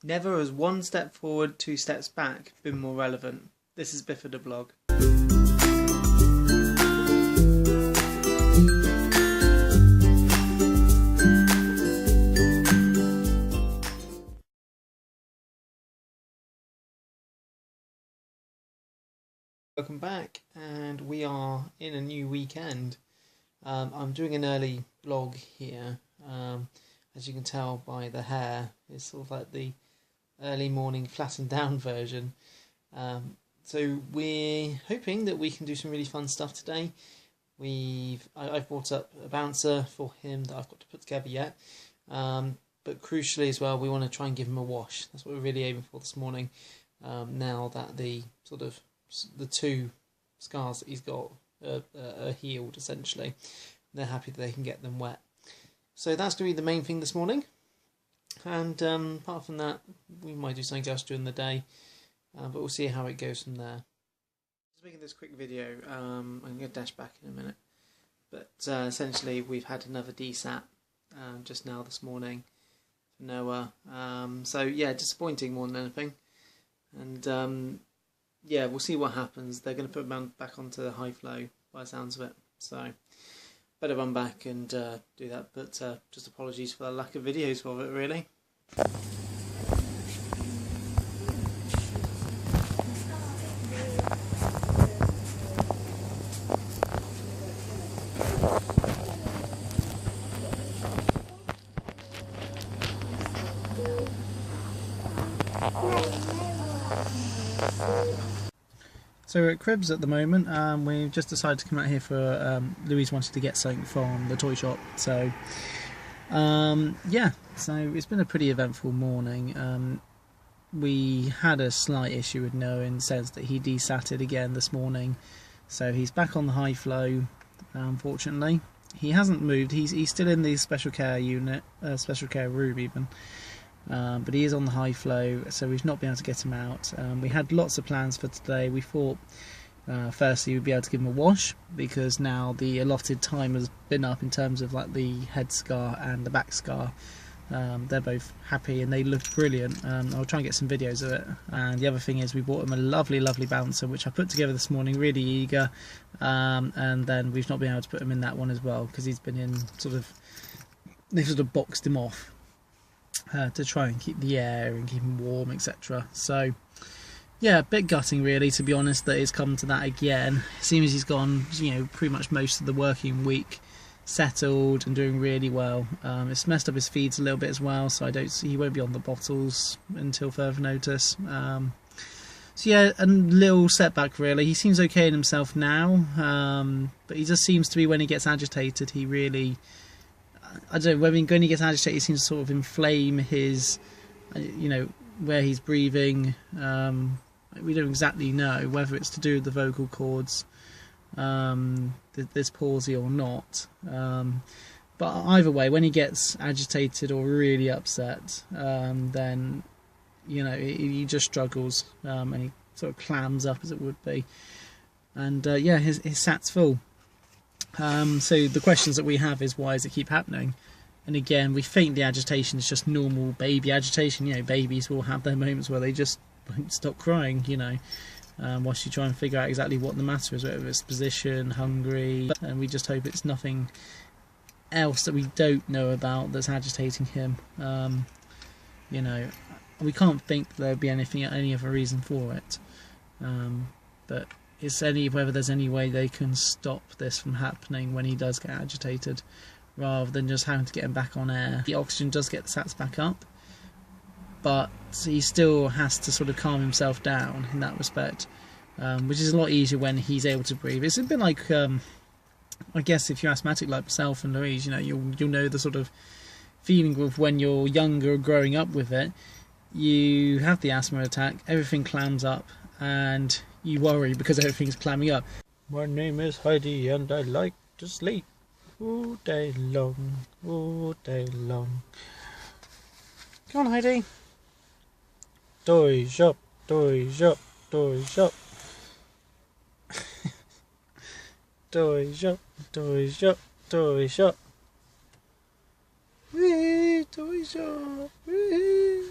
Never has one step forward, two steps back been more relevant. This is Bifida blog. Welcome back, and we are in a new weekend. I'm doing an early vlog here. As you can tell by the hair, it's sort of like the early morning flattened down version. So we're hoping that we can do some really fun stuff today. I've brought up a bouncer for him that I've got to put together yet. But crucially as well, we want to try and give him a wash. That's what we're really aiming for this morning. Now that the two scars that he's got are healed, essentially. They're happy that they can get them wet. So that's going to be the main thing this morning. And apart from that, we might do something else during the day. But we'll see how it goes from there. Just making this quick video. I'm going to dash back in a minute. But essentially, we've had another DSAT just now this morning for Noah. So yeah, disappointing more than anything. And yeah, we'll see what happens. They're going to put him back onto the high flow by the sounds of it. So better run back and do that. But just apologies for the lack of videos of it, really. So we're at Cribs at the moment. We've just decided to come out here for Louise wanted to get something from the toy shop. So yeah, so it's been a pretty eventful morning. We had a slight issue with Noah in the sense that he desatted again this morning. So he's back on the high flow, unfortunately. He hasn't moved, he's still in the special care unit, special care room even. But he is on the high flow, so we've not been able to get him out. We had lots of plans for today. We thought firstly we'd be able to give him a wash, because now the allotted time has been up in terms of like the head scar and the back scar. They're both happy and they look brilliant. I'll try and get some videos of it. And the other thing is we bought him a lovely bouncer, which I put together this morning, really eager. And then we've not been able to put him in that one as well, because he's been in they've sort of boxed him off. To try and keep the air and keep him warm, etc. So yeah, a bit gutting really, to be honest, that it's come to that again. It seems he's gone, pretty much most of the working week settled and doing really well. It's messed up his feeds a little bit as well, so he won't be on the bottles until further notice. So yeah, a little setback really. He seems okay in himself now, but he just seems to be, when he gets agitated, he really, I don't know, when he gets agitated, he seems to sort of inflame his, where he's breathing. We don't exactly know whether it's to do with the vocal cords, this palsy or not. But either way, when he gets agitated or really upset, then, he just struggles, and he sort of clams up, as it would be. And yeah, his sat's full. So the questions that we have is, why does it keep happening? And again, we think the agitation is just normal baby agitation. Babies will have their moments where they just won't stop crying, whilst you try and figure out exactly what the matter is, whether it's position, hungry, and we just hope it's nothing else that we don't know about that's agitating him. We can't think that there'd be any other reason for it. But it's whether there's any way they can stop this from happening when he does get agitated, rather than just having to get him back on air. The oxygen does get the sats back up, but he still has to sort of calm himself down in that respect, which is a lot easier when he's able to breathe. It's a bit like, I guess if you're asthmatic like myself and Louise, you'll know the sort of feeling of when you're younger, growing up with it. You have the asthma attack, everything clams up, and you worry because everything's clamming up. My name is Heidi and I like to sleep all day long, all day long. Come on, Heidi. Toy shop, toy shop, toy shop. Toy shop, toy shop, toy shop. Wee, toy shop, wee.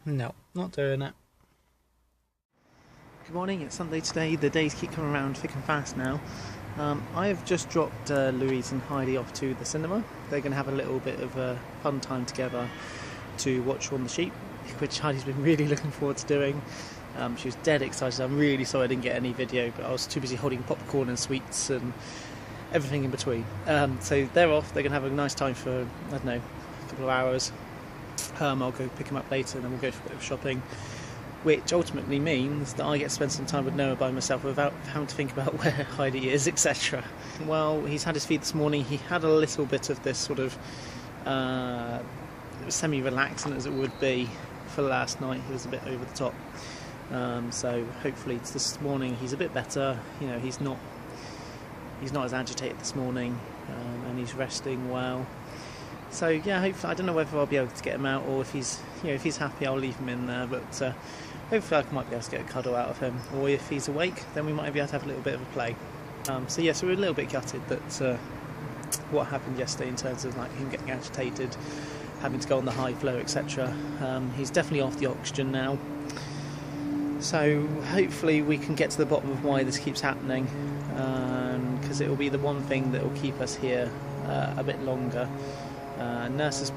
No, not doing it. Good morning, it's Sunday today. The days keep coming around thick and fast now. I have just dropped Louise and Heidi off to the cinema. They're going to have a little bit of a fun time together to watch Shaun the Sheep, which Heidi's been really looking forward to doing. She was dead excited. I'm really sorry I didn't get any video, but I was too busy holding popcorn and sweets and everything in between. So they're off. They're going to have a nice time for, I don't know, a couple of hours. I'll go pick them up later and then we'll go for a bit of shopping, which ultimately means that I get to spend some time with Noah by myself without having to think about where Heidi is, etc. Well, he's had his feed this morning. He had a little bit of this sort of semi-relaxing as it would be for last night. He was a bit over the top. So hopefully this morning he's a bit better. You know, he's not as agitated this morning, and he's resting well. So yeah, hopefully, I don't know whether I'll be able to get him out, or if he's happy, I'll leave him in there. But hopefully, I might be able to get a cuddle out of him. Or if he's awake, then we might be able to have a little bit of a play. So yeah, so we're a little bit gutted that what happened yesterday in terms of like him getting agitated, having to go on the high flow, etc. He's definitely off the oxygen now. So hopefully we can get to the bottom of why this keeps happening, because it will be the one thing that will keep us here a bit longer. Nurses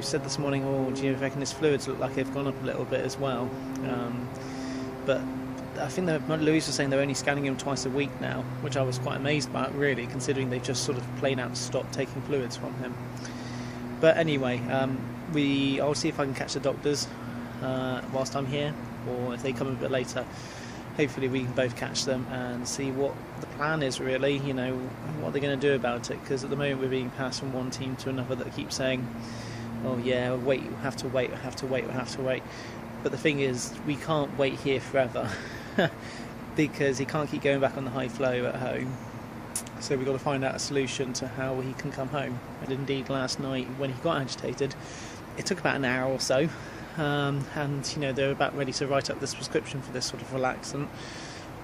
said this morning, oh, do you reckon his fluids look like they've gone up a little bit as well? But I think that Louise was saying they're only scanning him twice a week now, which I was quite amazed about, really, considering they've just sort of plain out stopped taking fluids from him. But anyway, I'll see if I can catch the doctors whilst I'm here, or if they come a bit later. Hopefully we can both catch them and see what the plan is, really, you know, what they're going to do about it, because at the moment we're being passed from one team to another that keeps saying, oh yeah, wait, we'll have to wait, we'll have to wait, we'll have to wait. But the thing is, we can't wait here forever because he can't keep going back on the high flow at home. So we've got to find out a solution to how he can come home. And indeed, last night when he got agitated, it took about an hour or so. And you know, they're about ready to write up this prescription for this sort of relaxant.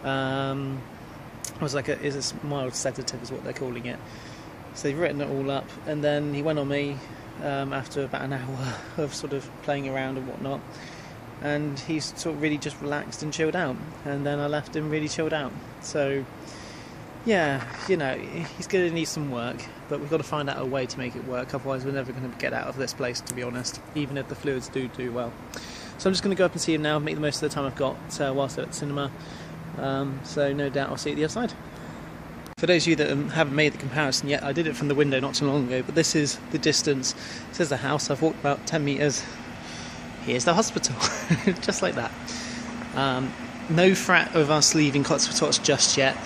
It was like is a mild sedative is what they're calling it. So they've written it all up, and then he went on me after about an hour of sort of playing around and whatnot, and he's sort of really just relaxed and chilled out, and then I left him really chilled out. So yeah, you know, he's going to need some work, but we've got to find out a way to make it work, otherwise we're never going to get out of this place, to be honest, even if the fluids do well. So I'm just going to go up and see him now, make the most of the time I've got whilst they're at the cinema, so no doubt I'll see you at the other side. For those of you that haven't made the comparison yet, I did it from the window not too long ago, but this is the distance. This is the house. I've walked about 10 metres. Here's the hospital, just like that. No threat of us leaving Cots for Tots just yet.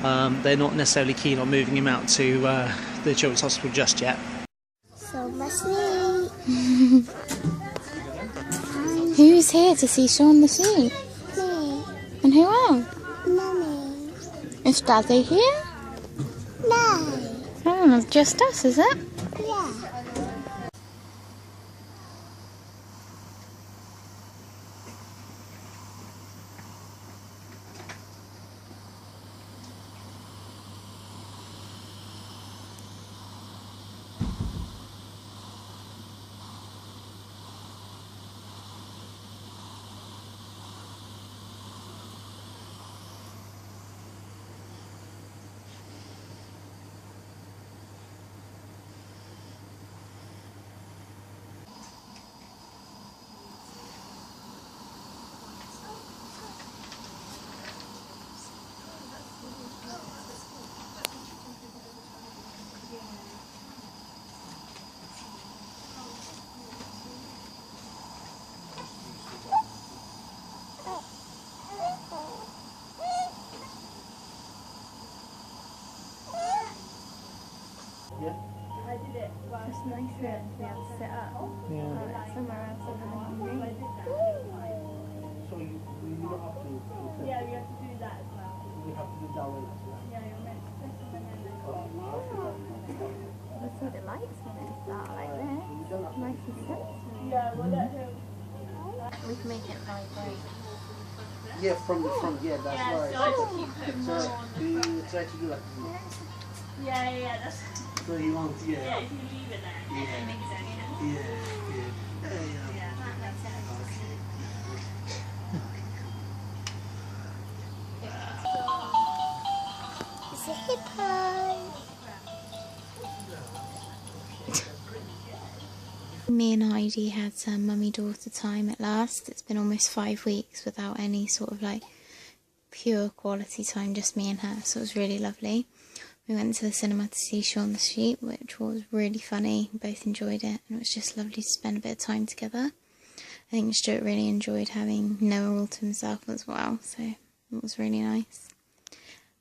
They're not necessarily keen on moving him out to the Children's Hospital just yet. So much me. Who's here to see Shaun the Sheep? Me. And who else? Mummy. Is Daddy here? No. Oh, just us, is it? Yeah. It's nice for him to be able to sit up. Yeah. Somewhere else in the morning. So you don't have to. Yeah, we have to do that as well. We have to do that way as well. Yeah, you're meant to. Let's see the lights when they start like this. Nice and sensory. Yeah, we'll let him. We can make it vibrate. Yeah, from the front, yeah, that's right. So you try to do like this. Yeah, that's. So you want, Yeah, if you leave it there, it makes sense. Yeah, that makes sense. me and Heidi had some mummy-daughter time at last. It's been almost 5 weeks without any sort of like pure quality time, just me and her, so it was really lovely. We went to the cinema to see Shaun the Sheep, which was really funny. We both enjoyed it, and it was just lovely to spend a bit of time together. I think Stuart really enjoyed having Noah all to himself as well, so it was really nice.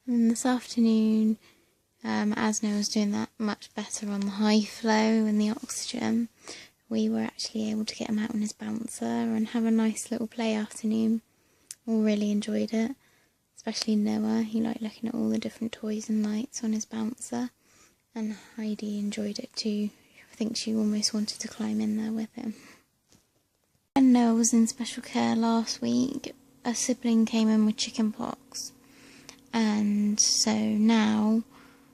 And then this afternoon, as Noah was doing that much better on the high flow and the oxygen, we were actually able to get him out on his bouncer and have a nice little play afternoon. All really enjoyed it. Especially Noah, he liked looking at all the different toys and lights on his bouncer, and Heidi enjoyed it too. I think she almost wanted to climb in there with him. When Noah was in special care last week, a sibling came in with chickenpox, and so now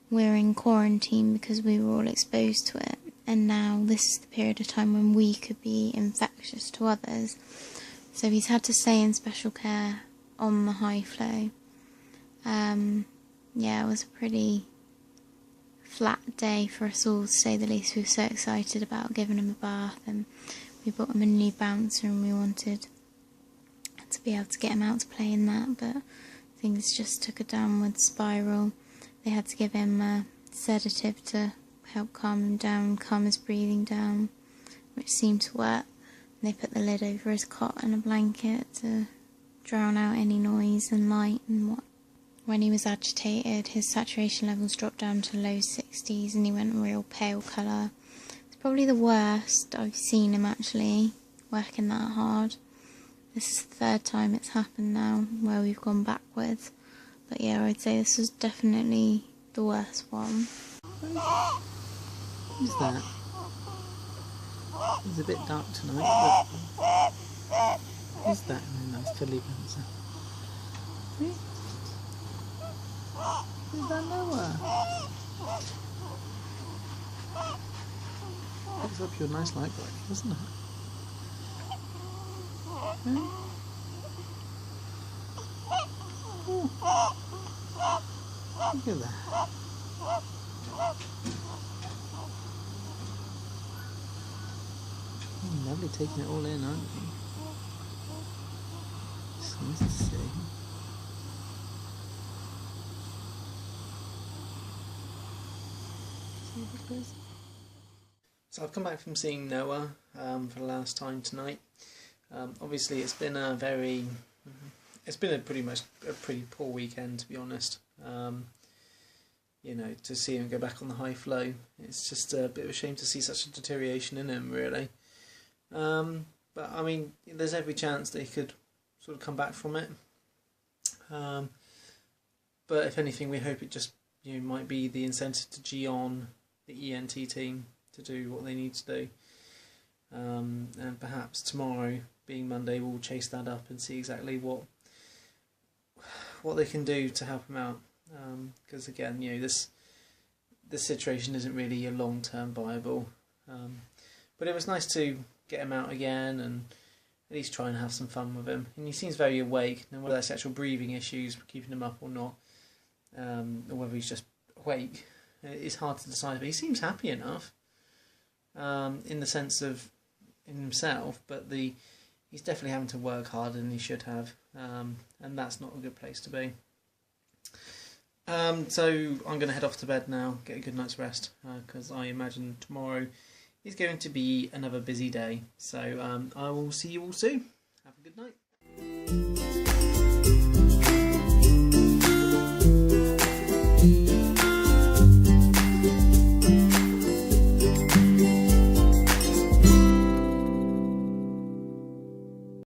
we're in quarantine because we were all exposed to it, and now this is the period of time when we could be infectious to others. So he's had to stay in special care on the high flow. Yeah, it was a pretty flat day for us all, to say the least. We were so excited about giving him a bath, and we bought him a new bouncer, and we wanted to be able to get him out to play in that, but things just took a downward spiral. They had to give him a sedative to help calm him down, calm his breathing down, which seemed to work. And they put the lid over his cot and a blanket to drown out any noise and light and what. When he was agitated, his saturation levels dropped down to low 60s and he went real pale colour. It's probably the worst I've seen him actually working that hard. This is the third time it's happened now where we've gone backwards. But yeah, I'd say this was definitely the worst one. Who's that? It's a bit dark tonight, but who's that in a nice fiddly bouncer? Is that Noah? Picks up your nice light black, doesn't it? Hmm? Oh. Look at that. Oh, lovely taking it all in, aren't you? It's nice to see. So I've come back from seeing Noah for the last time tonight. Obviously it's been a pretty poor weekend, to be honest. You know, to see him go back on the high flow, it's just a bit of a shame to see such a deterioration in him, really. But I mean, there's every chance that he could sort of come back from it. But if anything, we hope it just, you know, might be the incentive to G on the ENT team to do what they need to do. And perhaps tomorrow, being Monday, we'll chase that up and see exactly what they can do to help him out. Because again, you know, this situation isn't really a long-term viable. But it was nice to get him out again and at least try and have some fun with him. And he seems very awake, and whether that's actual breathing issues keeping him up or not, or whether he's just awake, it's hard to decide. But he seems happy enough, in the sense of in himself, but he's definitely having to work harder than he should have, and that's not a good place to be. So I'm going to head off to bed now, get a good night's rest, because I imagine tomorrow is going to be another busy day. So I will see you all soon. Have a good night.